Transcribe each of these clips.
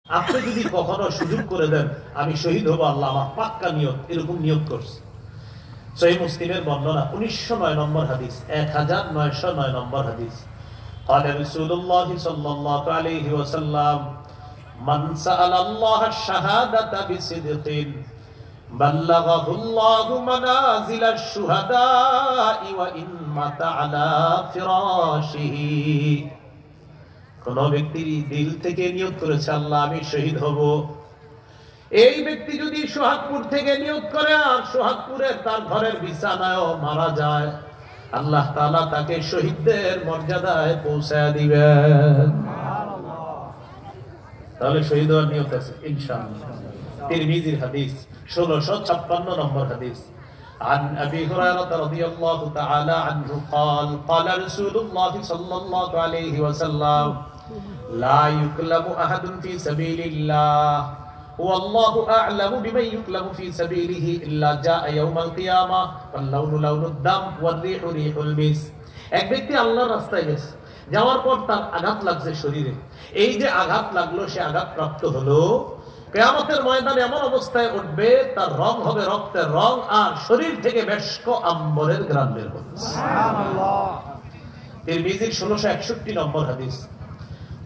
আপনি যদি কখনো সুযোগ করে দেন আমি শহীদ হব, আল্লাহ আমার পাক্কা নিয়ত, এরকম নিয়ত করছে। সহিহ মুসলিমের বর্ণনা 1909 নম্বর হাদিস, 1909 নম্বর হাদিস। قال رسول الله صلى الله عليه وسلم من سأل الله الشهادة بصدق بلغه الله منازل الشهداء وإن مات على فراشه। কোন ব্যক্তি দিল থেকে নিয়ত করেছে আল্লাহ আমি শহীদ হব, এই ব্যক্তি যদি সোহাগপুর থেকে নিয়ত করে আর সোহাগপুরে তার ঘরের বিছানায়ও মারা যায়, আল্লাহ তাআলা তাকে শহীদদের মর্যাদায় পৌঁছায় দিবেন। তাহলে শহীদ হওয়ার নিয়ত আছে ইনশাআল্লাহ। তিরমিজির হাদিস 1656 নম্বর হাদিস। عن أبي هريرة رضي الله تعالى عنه قال قال رسول الله صلى الله عليه وسلم لا يكلم أحد في سبيل الله والله أعلم بمن يكلم في سبيله إلا جاء يوم القيامة واللون لون الدم والريح ريح المسك। এক ব্যক্তি আল্লাহর রাস্তায় গেছে, যাওয়ার পর তার আঘাত লাগছে শরীরে, এই যে আঘাত লাগলো সে আঘাত প্রাপ্ত হলো, কিয়ামতের ময়দানে এমন অবস্থায় উঠবে তার রং হবে রক্তের রং আর শরীর থেকে মেশক আম্বরের ঘ্রাণ বের হবে। সুবহানাল্লাহ। তিরমিজির 1661 নম্বর হাদিস।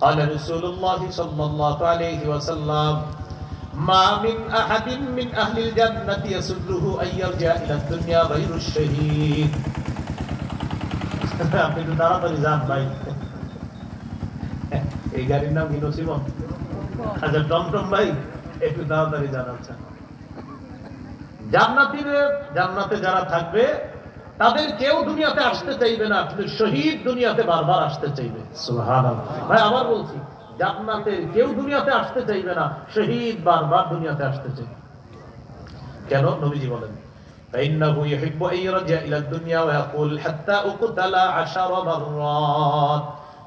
قال رسول الله صلى الله عليه وسلم ما من أحد من أهل الجنة يسره أن يرجع إلى الدنيا غير الشهيد। আপনি তো তাড়াতাড়ি যান ভাই, এই গাড়ির নাম কি নসিবন? আচ্ছা টমটম ভাই একটু তাড়াতাড়ি যান। আচ্ছা, জান্নাতে যারা থাকবে তাদের কেউ দুনিয়াতে আসতে চাইবে না, কিন্তু শহীদ দুনিয়াতে বারবার আসতে চাইবে। সুবহানাল্লাহ। ভাই আবার বলছি, জান্নাতে কেউ দুনিয়াতে আসতে চাইবে না, শহীদ বারবার দুনিয়াতে আসতে চাইবে। কেন? নবীজি বলেন ফাইন্নাহু ইউহিব্বু আন ইয়ারজা ইলা দুনিয়া ওয়া ইয়াকুল হাত্তা উকতালা 10 মাররাত।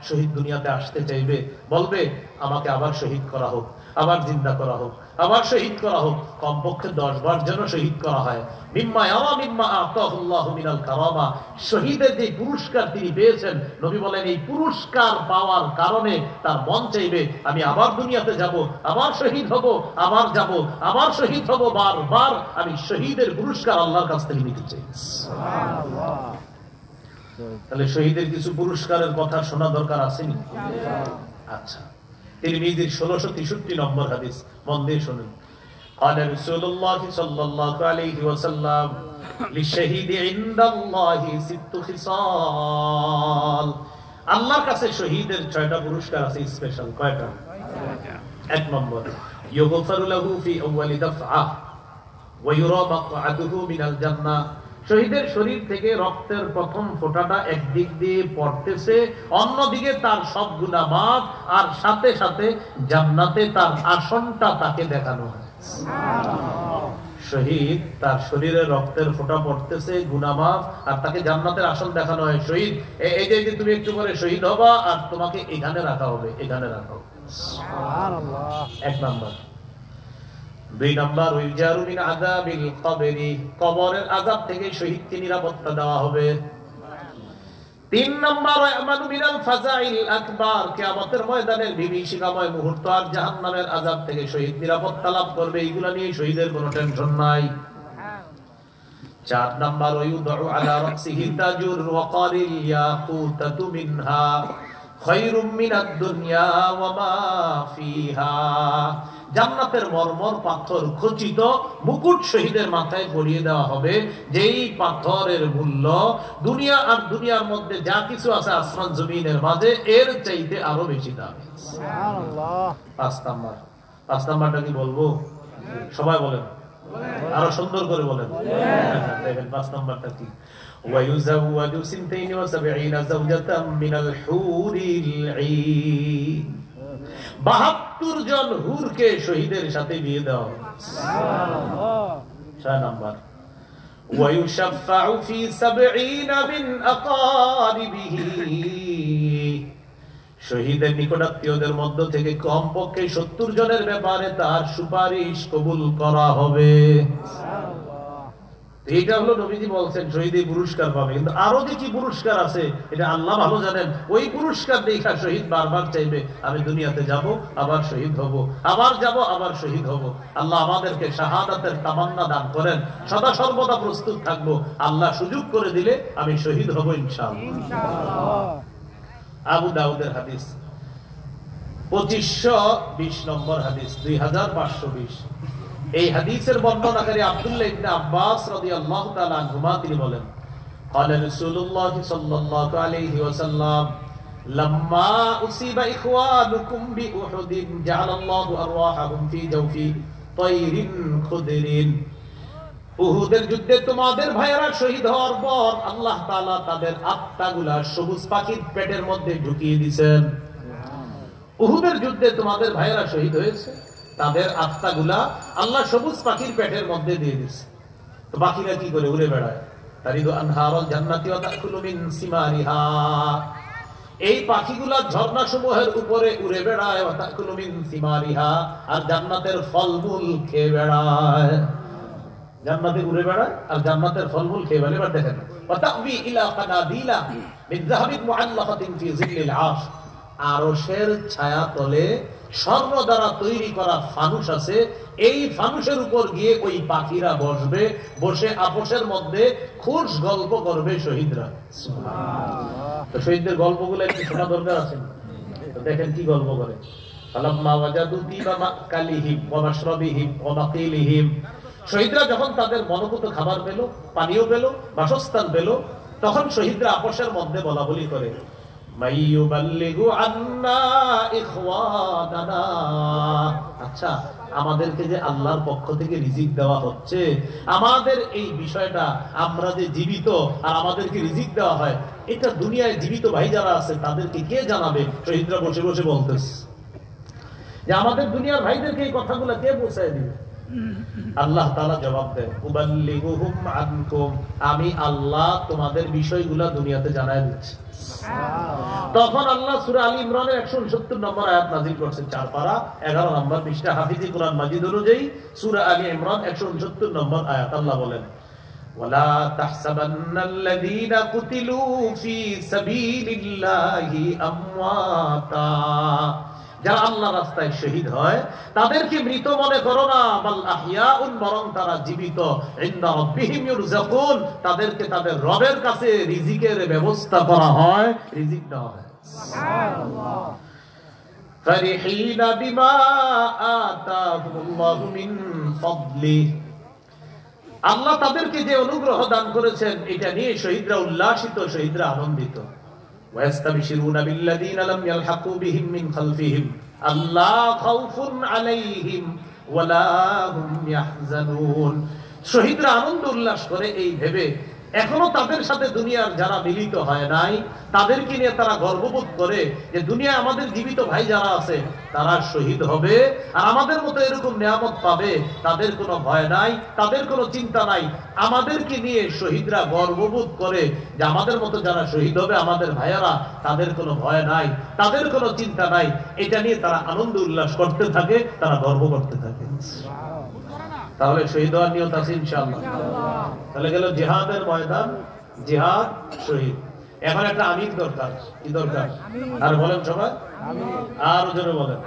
শহীদ দুনিয়াতে আসতে চাইবে, বলবে আমাকে আবার শহীদ করা হোক, আবার জিন্দা করা হোক, আবার শহীদ করা হোক, কমপক্ষে 10 বার যেন শহীদ করা হয়। মিম্মা ইয়ারা মিম্মা আতাহুল্লাহু মিনাল কারামা। শহীদের যে পুরস্কার তিনি পেয়েছেন, নবী বলেন এই পুরস্কার পাওয়ার কারণে তার মন চাইবে আমি আবার দুনিয়াতে যাব, আবার শহীদ হব, আবার যাব, আবার শহীদ হব, বারবার আমি শহীদের পুরস্কার আল্লাহর কাছ থেকে নিতে চাই। সুবহানাল্লাহ। তাহলে শহীদের কিছু পুরস্কারের কথা শোনা দরকার আসেনি? আচ্ছা, তিরমিজির 1663 নম্বর হাদিস, মন দিয়ে শুনুন। قال رسول الله صلى الله عليه وسلم للشهيد عند الله 6 خصال। আল্লাহর কাছে শহীদের 6টা পুরস্কার আছে স্পেশাল। কয়টা? 1 নম্বর ইউগফারু লাহু ফি আউয়ালি দাফআ ওয়া ইউরা মাকআদুহু মিনাল জান্নাহ। শহীদের শরীর থেকে রক্তের প্রথম ফোঁটাটা একদিক দিয়ে পড়তেছে, অন্যদিকে তার সব গুনাহ মাফ, আর সাথে সাথে জান্নাতে তার আসনটা তাকে দেখানো হয়। শহীদ তার শরীরে রক্তের ফোঁটা পড়তেছে, গুনাহ মাফ, আর তাকে জান্নাতের আসন দেখানো হয়। শহীদ এই যে তুমি একটু পরে শহীদ হবা আর তোমাকে এখানে রাখা হবে, এখানে রাখা হবে। সুবহানাল্লাহ। 1 নম্বর। 2 নম্বর উইজারু মিন আযাবিল কবরি। কবরের আযাব থেকে শহীদকে নিরাপত্তা দেওয়া হবে। 3 নম্বর আমানু মিনাল ফাজাইল আকবার। কিয়ামতের ময়দানের বিভীষিকাময় মুহূর্ত আর জাহান্নামের আযাব থেকে শহীদ নিরাপত্তা লাভ করবে, এগুলা নিয়ে শহীদের কোনো টেনশন নাই। 4 নম্বর ইউদউ আলা রাসিহি তাজুর ওয়া কারিল ইয়াকুতাতু মিনহা খায়রুম মিনাদ দুনিয়া ওয়া মা ফিহা। জান্নাতের মরমর পাথর খচিত মুকুট শহীদের মাথায় পরিয়ে দেওয়া হবে, যেই পাথরের মূল্য দুনিয়া আর দুনিয়ার মধ্যে যা কিছু আছে আসমান জমিনের মাঝে এর চাইতে আরো বেশি দাম। সুবহানাল্লাহ। 5 নাম্বারটা কি বলবো? সবাই বলেন, আরো সুন্দর করে বলেন। দেখেন 5 নাম্বারটা কি? ওয়ায়ুযাওয়াজু 72 যাওজাতাম মিনাল হুরিল ঈন। 72 জন হুরকে শহীদের সাথে বিয়ে দেওয়া হবে। সুবহানাল্লাহ। 6 নাম্বার ওয়ায়ুশাফাউ ফি 70 মিন আকারিবিহি। শহীদের নিকটাত্মীয়দের মধ্য থেকে কমপক্ষে 70 জনের ব্যাপারে তার সুপারিশ কবুল করা হবে। সুবহানাল্লাহ। এইটা হলো নবীজি বলছেন শহীদ পুরস্কার পাবে, কিন্তু আরো যে কি পুরস্কার আছে এটা আল্লাহ ভালো জানেন। ওই পুরস্কার দেখা শহীদ বারবার চাইবে আমি দুনিয়াতে যাব আবার শহীদ হব, আবার যাব আবার শহীদ হব। আল্লাহ আমাদেরকে শাহাদাতের তামান্না দান করেন, সদা সর্বদা প্রস্তুত থাকবো, আল্লাহ সুযোগ করে দিলে আমি শহীদ হব ইনশাআল্লাহ। আবু দাউদের হাদিস 2520 নম্বর হাদিস, 2520। এই হাদিসের বর্ণনাকারী আব্দুল্লাহ ইবনে আব্বাস রাদিয়াল্লাহু তাআলা আনহুমা তিনি বলেন, قال رسول الله صلى الله عليه وسلم لما أصيب إخوانكم بأحد جعل الله أرواحهم في جوف طير خضر। উহুদের যুদ্ধে তোমাদের ভাইয়েরা শহীদ হওয়ার পর আল্লাহ তাআলা তাদের আত্মাগুলা সবুজ পাখির পেটের মধ্যে ঢুকিয়ে দিয়েছেন। উহুদের যুদ্ধে তোমাদের ভাইয়েরা শহীদ হয়েছে, তাদের আত্মাগুলা আল্লাহ সবুজ পাখির পেটের মধ্যে দিয়ে দিচ্ছে। তো পাখিরা কি করে? উড়ে বেড়ায়। তারিদু আনহারুল জান্নাতি ওয়া তাকুলু মিন সিমারিহা। এই পাখিগুলা ঝর্ণা সমূহের উপরে উড়ে বেড়ায়, ওয়া তাকুলু মিন সিমারিহা, আর জান্নাতের ফলমূল খেয়ে বেড়ায়। জান্নাতে উড়ে বেড়ায় আর জান্নাতের ফলমূল খেয়ে বেড়ায়। এবার দেখেন, ওয়া তা'বি ইলা কানাদিলা মিন যাহাবিন মুআল্লাকাতিন ফি যিল্লিল আরশ। আরশের ছায়া তলে স্বর্ণ দ্বারা তৈরি করা ফানুস আছে, এই ফানুসের উপর গিয়ে ওই পাখিরা বসবে, বসে আপসের মধ্যে খুশ গল্প করবে শহীদরা। তো শহীদদের গল্পগুলো একটু শোনা দরকার আছে। তো দেখেন কি গল্প করে। ফালাম্মা ওয়াজাদু তিবা মাকালিহিম ওয়া মাশরাবিহিম ওয়া মাকিলিহিম। শহীদরা যখন তাদের মনোভূত খাবার পেল, পানীয় পেল, বাসস্থান পেল, তখন শহীদরা আপসের মধ্যে বলা বলি করে, আচ্ছা আমাদেরকে যে আল্লাহর পক্ষ থেকে রিজিক দেওয়া হচ্ছে, আমাদের এই বিষয়টা, আমরা যে জীবিত আর আমাদেরকে রিজিক দেওয়া হয়, এটা দুনিয়ায় জীবিত ভাই যারা আছে তাদেরকে কে জানাবে? শহীদরা বসে বসে বলতেছে যে আমাদের দুনিয়ার ভাইদেরকে এই কথাগুলো কে পৌঁছায় দিবে? আল্লাহ তাআলা জবাব দেন, উবাল্লিগুহুম আনকুম, আমি আল্লাহ তোমাদের বিষয়গুলো দুনিয়াতে জানায় দিচ্ছি। তখন আল্লাহ সূরা আলী ইমরানের 169 নম্বর আয়াত নাযিল করেছেন, 4 পারা 11 নম্বর পৃষ্ঠা, হাফিজি কুরআন মাজিদ অনুযায়ী সূরা আলী ইমরান 169 নম্বর আয়াত। আল্লাহ বলেন, ওয়ালা তাহসাবান্নাল্লাযীনা কুতিলু ফী সাবিলিল্লাহি আমওয়াতা। যারা আল্লাহর রাস্তায় শহীদ হয় তাদেরকে মৃত মনে করো না, বাল আহইয়াউন, বরং তারা জীবিত। ইনদা রাব্বিহিম ইউরযাকুন, তাদেরকে তাদের রবের কাছে রিজিকের ব্যবস্থা করা হয়, রিজিক দেওয়া হয়। সুবহানাল্লাহ। ফারিহিনা বিমা আতাহুমুল্লাহু মিন ফাদলি। আল্লাহ তাদেরকে যে অনুগ্রহ দান করেছেন এটা নিয়ে শহীদরা উল্লাসিত, শহীদরা আনন্দিত। وَيَسْتَبْشِرُونَ بِالَّذِينَ لَمْ يَلْحَقُوا بِهِم مِّنْ خَلْفِهِمْ أَلَّا خَوْفٌ عَلَيْهِمْ وَلَا هُمْ يَحْزَنُونَ। শহীদরা আনন্দ উল্লাস করে এই ভেবে এখনো তাদের সাথে দুনিয়ার যারা মিলিত হয় নাই তাদেরকে নিয়ে তারা গর্ববোধ করে যে দুনিয়ায় আমাদের জীবিত ভাই যারা আছে তারা শহীদ হবে আর আমাদের মতো এরকম নিয়ামত পাবে, তাদের কোনো ভয় নাই, তাদের কোনো চিন্তা নাই। আমাদেরকে নিয়ে শহীদরা গর্ববোধ করে যে আমাদের মতো যারা শহীদ হবে আমাদের ভাইয়ারা, তাদের কোনো ভয় নাই, তাদের কোনো চিন্তা নাই। এটা নিয়ে তারা আনন্দ উল্লাস করতে থাকে, তারা গর্ব করতে থাকে। তাহলে শহীদ হওয়ার নিয়ত আছে ইনশাআল্লাহ। তাহলে গেল জিহাদের ময়দান, জিহাদ, শহীদ। এখন একটা আমিন দরকার। কি দরকার? আর বলেন সবাই, আর জোরে বলেন।